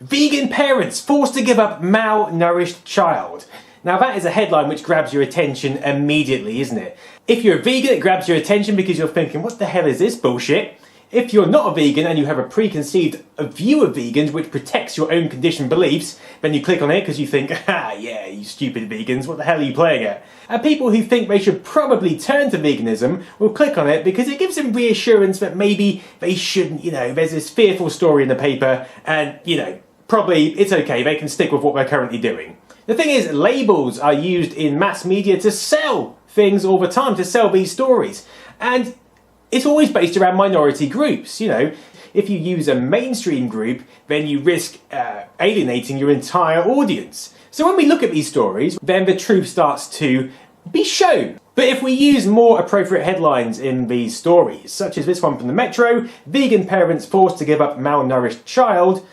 Vegan parents forced to give up malnourished child. Now that is a headline which grabs your attention immediately, isn't it? If you're a vegan, it grabs your attention because you're thinking, what the hell is this bullshit? If you're not a vegan and you have a preconceived view of vegans which protects your own conditioned beliefs, then you click on it because you think, ah, yeah, you stupid vegans, what the hell are you playing at? And people who think they should probably turn to veganism will click on it because it gives them reassurance that maybe they shouldn't, there's this fearful story in the paper and, probably it's okay, they can stick with what they're currently doing. The thing is, labels are used in mass media to sell things all the time, to sell these stories. And it's always based around minority groups, If you use a mainstream group, then you risk alienating your entire audience. So when we look at these stories, then the truth starts to be shown. But if we use more appropriate headlines in these stories, such as this one from the Metro, vegan parents forced to give up malnourished child,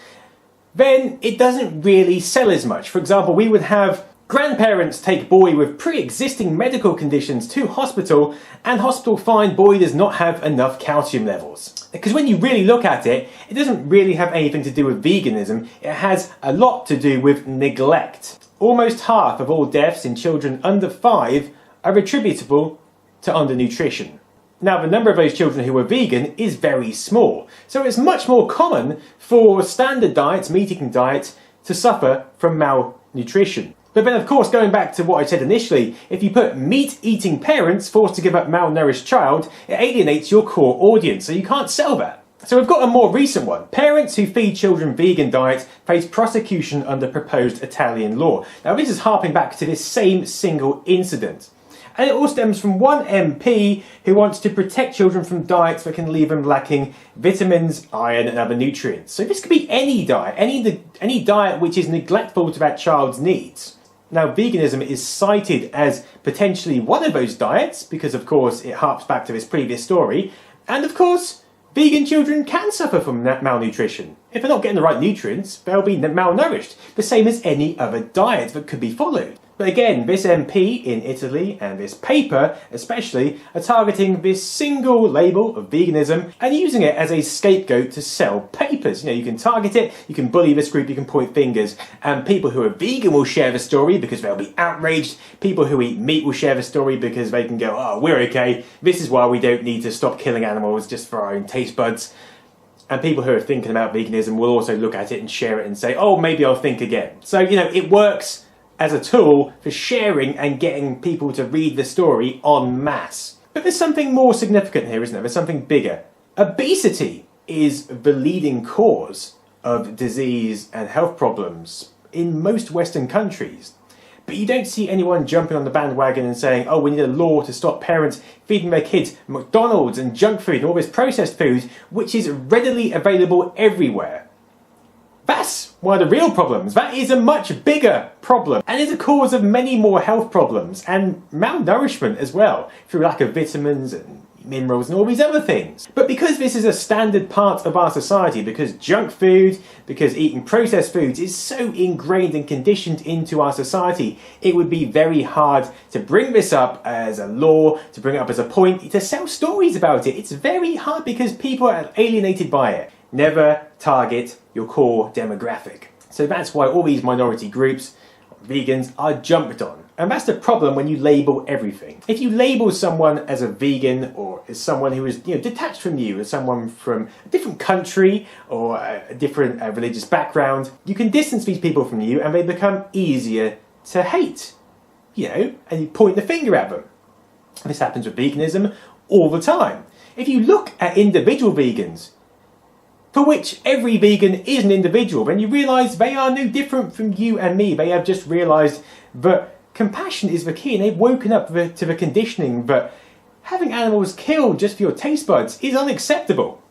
then it doesn't really sell as much. For example, we would have grandparents take boy with pre-existing medical conditions to hospital and hospital find boy does not have enough calcium levels. Because when you really look at it, it doesn't really have anything to do with veganism, it has a lot to do with neglect. Almost half of all deaths in children under 5 are attributable to undernutrition. Now the number of those children who are vegan is very small, so it's much more common for standard diets, meat-eating diets, to suffer from malnutrition. But then of course, going back to what I said initially, if you put meat-eating parents forced to give up malnourished child, it alienates your core audience, so you can't sell that. So we've got a more recent one. Parents who feed children vegan diets face prosecution under proposed Italian law. Now this is harping back to this same single incident. And it all stems from one MP who wants to protect children from diets that can leave them lacking vitamins, iron and other nutrients. So this could be any diet, any diet which is neglectful to that child's needs. Now veganism is cited as potentially one of those diets because of course it harps back to this previous story, and of course vegan children can suffer from malnutrition. If they're not getting the right nutrients, they'll be malnourished, the same as any other diet that could be followed. But again, this MP in Italy and this paper especially are targeting this single label of veganism and using it as a scapegoat to sell papers. You can target it, you can bully this group, you can point fingers, and people who are vegan will share the story because they'll be outraged. People who eat meat will share the story because they can go, oh, we're okay, this is why we don't need to stop killing animals just for our own taste buds. And people who are thinking about veganism will also look at it and share it and say, oh, maybe I'll think again. So, it works as a tool for sharing and getting people to read the story en masse. But there's something more significant here, isn't there? There's something bigger. Obesity is the leading cause of disease and health problems in most Western countries. But you don't see anyone jumping on the bandwagon and saying, oh, we need a law to stop parents feeding their kids McDonald's and junk food and all this processed food, which is readily available everywhere. That's one of the real problems. That is a much bigger problem and is a cause of many more health problems and malnourishment as well, through lack of vitamins and minerals and all these other things. But because this is a standard part of our society, because junk food, because eating processed foods is so ingrained and conditioned into our society, it would be very hard to bring this up as a law, to bring it up as a point, to sell stories about it. It's very hard because people are alienated by it. Never target your core demographic. So that's why all these minority groups, vegans, are jumped on. And that's the problem when you label everything. If you label someone as a vegan or as someone who is detached from you, as someone from a different country or a different religious background, you can distance these people from you and they become easier to hate. And you point the finger at them. This happens with veganism all the time. If you look at individual vegans, for which every vegan is an individual, then you realise they are no different from you and me. They have just realised that compassion is the key, and they've woken up to the conditioning that having animals killed just for your taste buds is unacceptable.